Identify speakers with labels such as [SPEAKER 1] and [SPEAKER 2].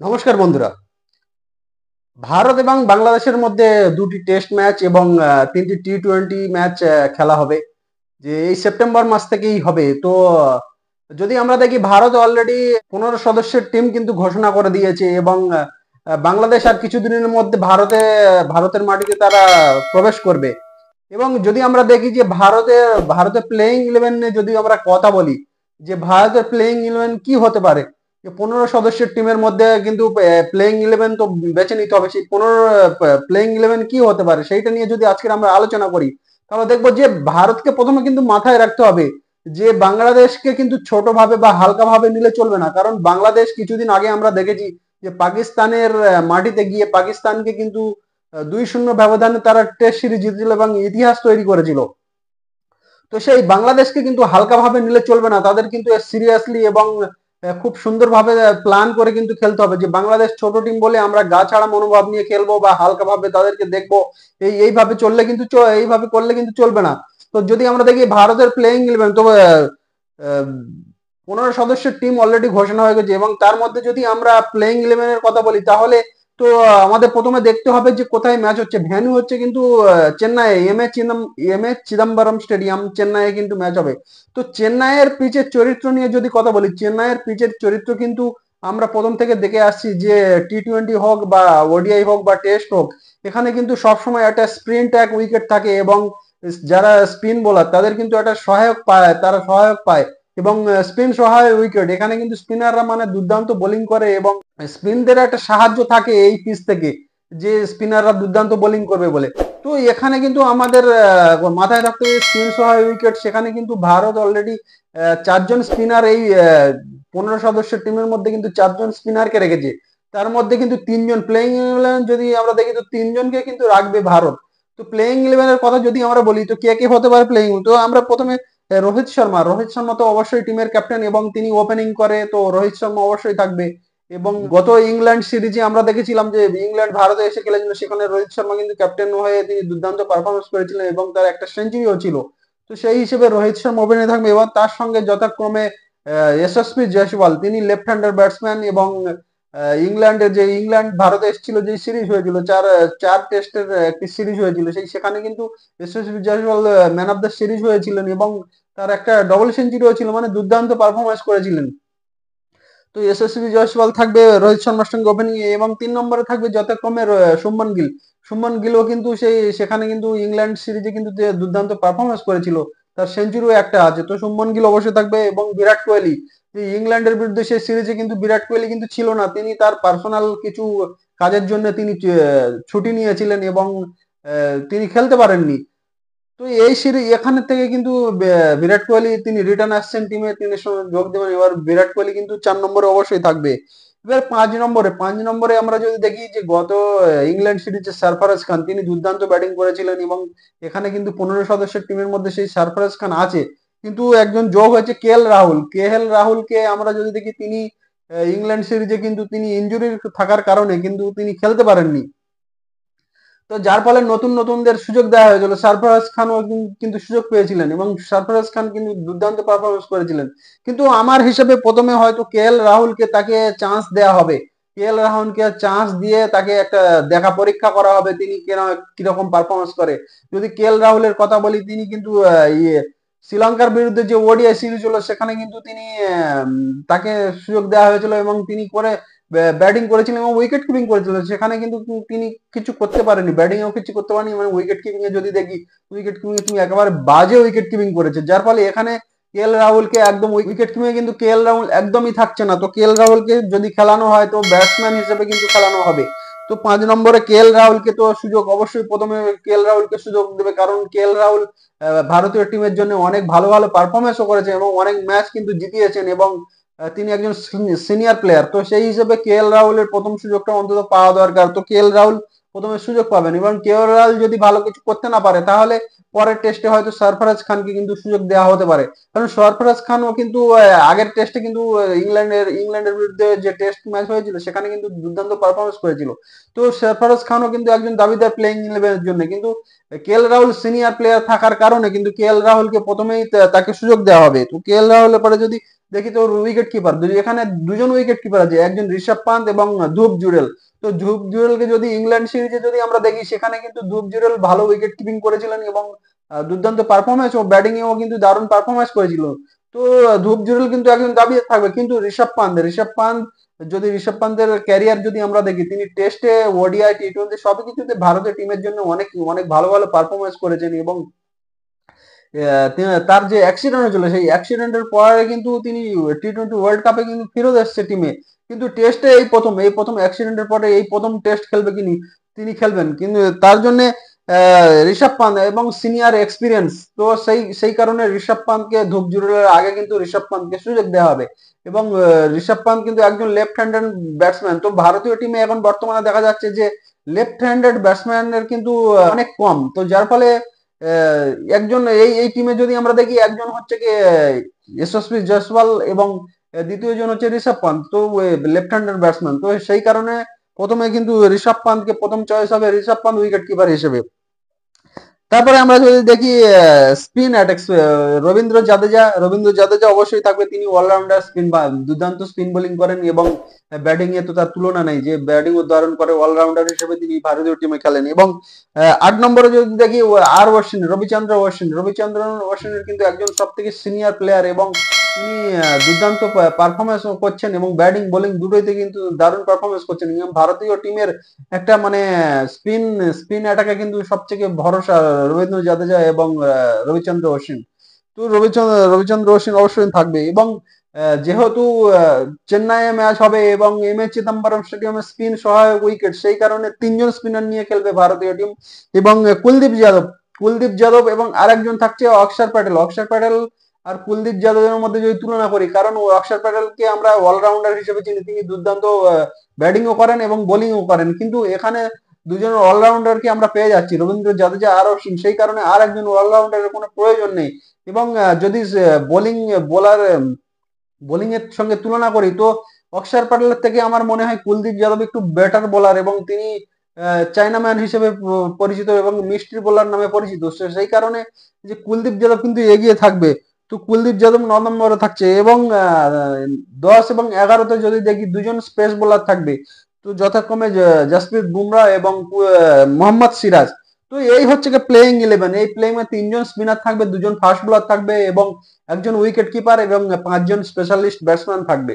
[SPEAKER 1] নমস্কার বন্ধুরা। ভারত এবং বাংলাদেশের মধ্যে দুটি টেস্ট ম্যাচ এবং তিনটি টি-20 ম্যাচ খেলা হবে, যে এই সেপ্টেম্বর মাস থেকেই হবে। তো যদি আমরা দেখি, ভারত অলরেডি 15 সদস্যের টিম কিন্তু ঘোষণা করে দিয়েছে এবং বাংলাদেশ আর কিছুদিনের মধ্যে ভারতের মাটিতে তারা প্রবেশ করবে। এবং যদি আমরা দেখি যে ভারতের প্লেইং ইলেভেন নিয়ে যদি আমরা কথা বলি, যে ভারতের প্লেইং ইলেভেন কি হতে পারে, যে 15 সদস্যের টিমের মধ্যে কিন্তু প্লেইং ইলেভেন তো বেছে নিতে হবে। সেই 15 প্লেইং ইলেভেন কি হতে পারে সেইটা নিয়ে যদি আজকে আমরা আলোচনা করি, তাহলে দেখবো যে ভারতকে প্রথমে কিন্তু মাথায় রাখতে হবে যে বাংলাদেশকে কিন্তু ছোট ভাবে বা হালকা ভাবে নিলে চলবে না। কারণ বাংলাদেশ কিছুদিন আগে আমরা দেখেছি যে পাকিস্তানের মাটিতে গিয়ে পাকিস্তানকে কিন্তু 2-0 ব্যবধানে তারা টেস্ট সিরিজ জিতেছিল এবং ইতিহাস তৈরি করেছিল। তো সেই বাংলাদেশকে কিন্তু হালকা ভাবে নিলে চলবে না, তাদের কিন্তু সিরিয়াসলি এবং খুব সুন্দরভাবে প্ল্যান করে কিন্তু খেলতে হবে। যে বাংলাদেশ ছোট টিম বলে আমরা গা ছাড়া মনোভাব নিয়ে খেলবো বা হালকা ভাবে তাদেরকে দেখবো, এইভাবে চললে কিন্তু এইভাবে করলে কিন্তু চলবে না। তো যদি আমরা দেখি ভারতের প্লেইং ইলেভেন, তো 15 সদস্যের টিম অলরেডি ঘোষণা হয়ে গেছে এবং তার মধ্যে যদি আমরা প্লেইং ইলেভেনের কথা বলি, তাহলে তো আমাদের প্রথমে দেখতে হবে যে কোথায় ম্যাচ হচ্ছে। ভেন্যু হচ্ছে কিন্তু Chennai M A Chidambaram stadium, চেন্নাইয়ে কিন্তু ম্যাচ হবে। তো চেন্নাইয়ের পিচের চরিত্র নিয়ে যদি কথা বলি, চেন্নাইয়ের পিচের চরিত্র কিন্তু আমরা প্রথম থেকে দেখে আসছি, যে টি-20 হোক বা ওডিআই হোক বা টেস্ট হোক, এখানে কিন্তু সবসময় একটা স্প্রিন্ট এক উইকেট থাকে এবং যারা স্পিন বোলার তাদের কিন্তু একটা সহায়ক পায় এবং স্পিন সহায়ক উইকেট। এখানে কিন্তু স্পিনাররা মানে দুর্দান্ত বোলিং করে এবং স্পিনদের একটা সাহায্য থাকে এই পিচ থেকে, যে স্পিনাররা দুর্দান্ত বোলিং করবে বলে। তো এখানে কিন্তু আমাদের মাথায় রাখতে হবে স্পিন সহায়ক উইকেট। সেখানে কিন্তু ভারত অলরেডি 4 জন স্পিনার, এই 15 সদস্যের টিমের মধ্যে কিন্তু 4 জন স্পিনারকে রেখেছে। তার মধ্যে কিন্তু 3 জন প্লেইং ইলেভেন যদি আমরা দেখি, তো 3 জনকে কিন্তু রাখবে ভারত। তো প্লেইং ইলেভেনের কথা যদি আমরা বলি, তো কে কে হতে পারে প্লেইং, তো আমরা প্রথমে রোহিত শর্মা তো অবশ্যই টিমের ক্যাপ্টেন এবং তিনি ওপেনিং করে, তো রোহিত শর্মা অবশ্যই থাকবে। এবং গত ইংল্যান্ড সিরিজে আমরা দেখেছিলাম যে ইংল্যান্ড ভারতে এসে খেলেছিল, সেখানে রোহিত শর্মা কিন্তু ক্যাপ্টেন হয়ে তিনি দুর্দান্ত পারফরমেন্স করেছিলেন এবং তার একটা সেঞ্চুরিও ছিল। তো সেই হিসেবে রোহিত শর্মা ওপেনে থাকবে এবং তার সঙ্গে যথাক্রমে যশস্বী জয়সওয়াল, তিনি লেফট হ্যান্ডার ব্যাটসম্যান এবং ইংল্যান্ড ভারতে এসেছিল, যে সিরিজ হয়েছিল চার টেস্টের একটি সিরিজ হয়েছিল, সেখানে কিন্তু Yashasvi Jaiswal man of the series হয়েছিলেন এবং তার একটা ডবল সেঞ্চুরিও ছিল, মানে দুর্দান্ত পারফরমেন্স করেছিলেন। তো যশস্বী জয়সওয়াল থাকবে রোহিত শর্মার সঙ্গে ওপেনিং এ এবং 3 নম্বরে থাকবে যথাক্রমে শুভমান গিলও কিন্তু সেখানে কিন্তু ইংল্যান্ড সিরিজে কিন্তু দুর্দান্ত পারফরমেন্স করেছিল, তার সেঞ্চুরিও একটা আছে। তো শুভমান গিল অবশ্যই থাকবে এবং বিরাট কোহলি, যে ইংল্যান্ডের বিরুদ্ধে সেই সিরিজে কিন্তু বিরাট কোহলি কিন্তু ছিল না, তিনি তার পার্সোনাল কিছু কাজের জন্য তিনি ছুটি নিয়েছিলেন এবং তিনি খেলতে পারেননি। তো এই সিরিজ এখানে থেকে কিন্তু বিরাট কোহলি তিনি রিটার্ন আসছেন টিমে, তিনি যোগ দেবেন। এবার বিরাট কোহলি কিন্তু 4 নম্বরে অবশ্যই থাকবে। এবার 5 নম্বরে আমরা যদি দেখি, যে গত ইংল্যান্ড সিরিজে সরফরাজ খান তিনি দুর্দান্ত ব্যাটিং করেছিলেন এবং এখানে কিন্তু 15 সদস্যের টিমের মধ্যে সেই সরফরাজ খান আছে, কিন্তু একজন যোগ হয়েছে কে এল রাহুলকে আমরা যদি দেখি, তিনি ইংল্যান্ড সিরিজে কিন্তু তিনি ইনজুরি থাকার কারণে কিন্তু তিনি খেলতে পারেননি। তো যার ফলে নতুনদের সুযোগ দেওয়া হয়েছিল। সরফরাজ খানও কিন্তু সুযোগ পেয়েছিলেন এবং সরফরাজ খান কিন্তু দুর্দান্ত পারফরমেন্স করেছিলেন। কিন্তু আমার হিসেবে প্রথমে হয়তো কে এল রাহুলকে তাকে চান্স দেওয়া হবে, কে এল রাহুলকে চান্স দিয়ে তাকে একটা পরীক্ষা করা হবে, তিনি কিরকম পারফরমেন্স করে। যদি কে এল রাহুলের কথা বলি, তিনি কিন্তু শ্রীলঙ্কার বিরুদ্ধে যে ওডিআই সিরিজ হলো, সেখানে কিন্তু তাকে সুযোগ দেওয়া হয়েছিল এবং তিনি ব্যাটিং করেছিলেন এবং উইকেট কিপিং করেছিলেন। সেখানে কিন্তু তিনি কিছু করতে পারেনি, ব্যাটিং এও কিছু করতে পারেনি, মানে উইকেট কিপিং এ যদি দেখি, উইকেট কিপিং এ তুমি একেবারে বাজে উইকেট কিপিং করেছে, যার ফলে এখানে কে এল রাহুলকে একদম উইকেট কিপিং এ কিন্তু কে এল রাহুল একদমই থাকছে না। তো কে এল রাহুলকে যদি খেলানো হয়, তো ব্যাটসম্যান হিসেবে কিন্তু খেলানো হবে। তো 5 নম্বরে কে এল রাহুলকে তো সুযোগ অবশ্যই, প্রথমে কে এল রাহুলকে সুযোগ দেবে, কারণ কে এল রাহুল ভারতীয় টিমের জন্য অনেক ভালো ভালো পারফরমেন্সও করেছেন এবং অনেক ম্যাচ কিন্তু জিতিয়েছেন এবং তিনি একজন সিনিয়র প্লেয়ার। তো সেই হিসেবে কে এল রাহুলের প্রথম সুযোগটা অন্তত পাওয়া দরকার। তো কে এল রাহুল প্রথমে সুযোগ পাবেন এবং কে এল রাহুল যদি ভালো কিছু করতে না পারে, তাহলে পরের টেস্টে হয়তো সরফরাজ খানকে কিন্তু সুযোগ দেওয়া হতে পারে। কারণ সরফরাজ খানও কিন্তু আগের টেস্টে কিন্তু ইংল্যান্ডের বিরুদ্ধে যে টেস্ট ম্যাচ হয়েছিল, সেখানে কিন্তু দুর্দান্ত পারফরমেন্স করেছিল। তো সরফরাজ খানও কিন্তু একজন দাবিদার প্লেইং ইলেভেনের জন্য, কিন্তু কে এল রাহুল সিনিয়র প্লেয়ার থাকার কারণে কিন্তু কে এল রাহুলকে প্রথমেই তাকে সুযোগ দেওয়া হবে। তো কে এল রাহুলের পরে যদি দেখি তোর উইকেট কিপার, এখানে দুজন উইকেট কিপার আছে, একজন ঋষভ পান্ত এবং ধ্রুব জুরেল। তো ধ্রুব জুরেলকে যদি ইংল্যান্ড সিরিজে যদি আমরা দেখি, সেখানে কিন্তু ধ্রুব জুরেল ভালো উইকেট কিপিং করেছিলেন এবং দুর্দান্ত পারফরমেন্স ও ব্যাটিং এও কিন্তু দারুণ পারফরমেন্স করেছিল। তো ধ্রুব জুরেল কিন্তু একজন দাবি থাকবে, কিন্তু ঋষভ পান্ত যদি ঋষভ পান্তের ক্যারিয়ার যদি আমরা দেখি, তিনি টেস্টে, ওডিআই, টি-20 সবই কিছুতে ভারতীয় টিমের জন্য অনেক অনেক ভালো ভালো পারফরমেন্স করেছেন এবং তার যে অ্যাক্সিডেন্ট হয়েছিল, সেই অ্যাক্সিডেন্টের পরে কিন্তু তিনি টি-20 ওয়ার্ল্ড কাপে কিন্তু ফেরত এসেছে টিমে, কিন্তু টেস্টে এই প্রথম অ্যাক্সিডেন্টের পরে এই প্রথম টেস্ট খেলবে তিনি খেলবেন, কিন্তু তার জন্য ঋষভ পান্ত এবং সিনিয়র এক্সপিরিয়েন্স, তো সেই কারণে ঋষভ পান্তকে, ধুপ জুড়ের আগে কিন্তু ঋষভ পান্তকে সুযোগ দেওয়া হবে। এবং ঋষভ পান্ত কিন্তু একজন লেফট হ্যান্ডেড ব্যাটসম্যান, তো ভারতীয় টিমে এখন বর্তমানে দেখা যাচ্ছে যে লেফট হ্যান্ডেড ব্যাটসম্যানের কিন্তু অনেক কম, তো যার ফলে আহ, একজন এই টিমে যদি আমরা দেখি, একজন হচ্ছে কি যশস্বী জয়সওয়াল এবং দ্বিতীয় জন হচ্ছে ঋষভ পান্ত, তো লেফট হ্যান্ডেড ব্যাটসম্যান, তো সেই কারণে প্রথমে কিন্তু ঋষভ পান্তকে প্রথম চয়েস হবে, ঋষভ পান্ত উইকেট কিপার হিসেবে। তারপরে আমরা যদি দেখি স্পিন অ্যাটাক, রবীন্দ্র জাদেজা অবশ্যই থাকবে, তিনি অলরাউন্ডার, স্পিন বা দুর্দান্ত স্পিন বোলিং করেন এবং ব্যাটিং এ তো তার তুলনা নেই, যে ব্যাটিং উদ্ধারণ করে, অলরাউন্ডার হিসেবে তিনি ভারতীয় টিমে খেলেন। এবং 8 নম্বরে যদি দেখি আর অশ্বিন, রবিচন্দ্রন অশ্বিনের কিন্তু একজন সব থেকে সিনিয়র প্লেয়ার এবং তিনি দুর্দান্ত পারফরমেন্স করছেন এবং ব্যাটিং বোলিং দুটোইতে কিন্তু দারুণ পারফরমেন্স করছেন এবং ভারতীয় টিমের একটা মানে স্পিন স্পিন অ্যাটাকে কিন্তু সবথেকে ভরসা রবীন্দ্র জাদেজা এবং রবিচন্দ্র অশ্বিন। তো রবিচন্দ্র অশ্বিন অবশ্যই থাকবে এবং যেহেতু চেন্নাইয়ে ম্যাচ হবে এবং এম এ চিদম্বরম স্টেডিয়ামে স্পিন সহায়ক উইকেট, সেই কারণে 3জন স্পিনার নিয়ে খেলবে ভারতীয় টিম এবং কুলদীপ যাদব এবং আরেকজন থাকছে অক্ষর প্যাটেল আর কুলদীপ যাদবের মধ্যে যদি তুলনা করি, কারণ অক্ষর প্যাটেলকে আমরা অলরাউন্ডার হিসেবে চিনি, তিনি দুর্দান্ত ব্যাটিংও করেন এবং বোলিংও করেন, কিন্তু এখানে দুজন অলরাউন্ডারকে আমরা পেয়ে যাচ্ছি, রবীন্দ্র জাদেজা আর অশ্বিন, সেই কারণে আর একজন অলরাউন্ডারের কোনো প্রয়োজন নেই। এবং যদি বোলিং বোলার বোলিং এর সঙ্গে তুলনা করি, তো অক্ষর প্যাটেলের থেকে আমার মনে হয় কুলদীপ যাদব একটু বেটার বোলার এবং তিনি চায়না ম্যান হিসেবে পরিচিত এবং মিস্ট্রি বোলার নামে পরিচিত, সেই কারণে যে কুলদীপ যাদব কিন্তু এগিয়ে থাকবে। তো কুলদীপ যাদব 9 নম্বরে থাকছে এবং 10 এবং 11-তে যদি দেখি, দুজন স্পেস বোলার থাকবে, তো যথাক্রমে জসপ্রীত বুমরাহ এবং মোহাম্মদ সিরাজ। তো এই হচ্ছে কি প্লেইং 11, এই প্লেইং এ 3জন স্পিনার থাকবে, দুজন ফাস্ট বোলার থাকবে এবং একজন উইকেট কিপার এবং 5জন স্পেশালিস্ট ব্যাটসম্যান থাকবে।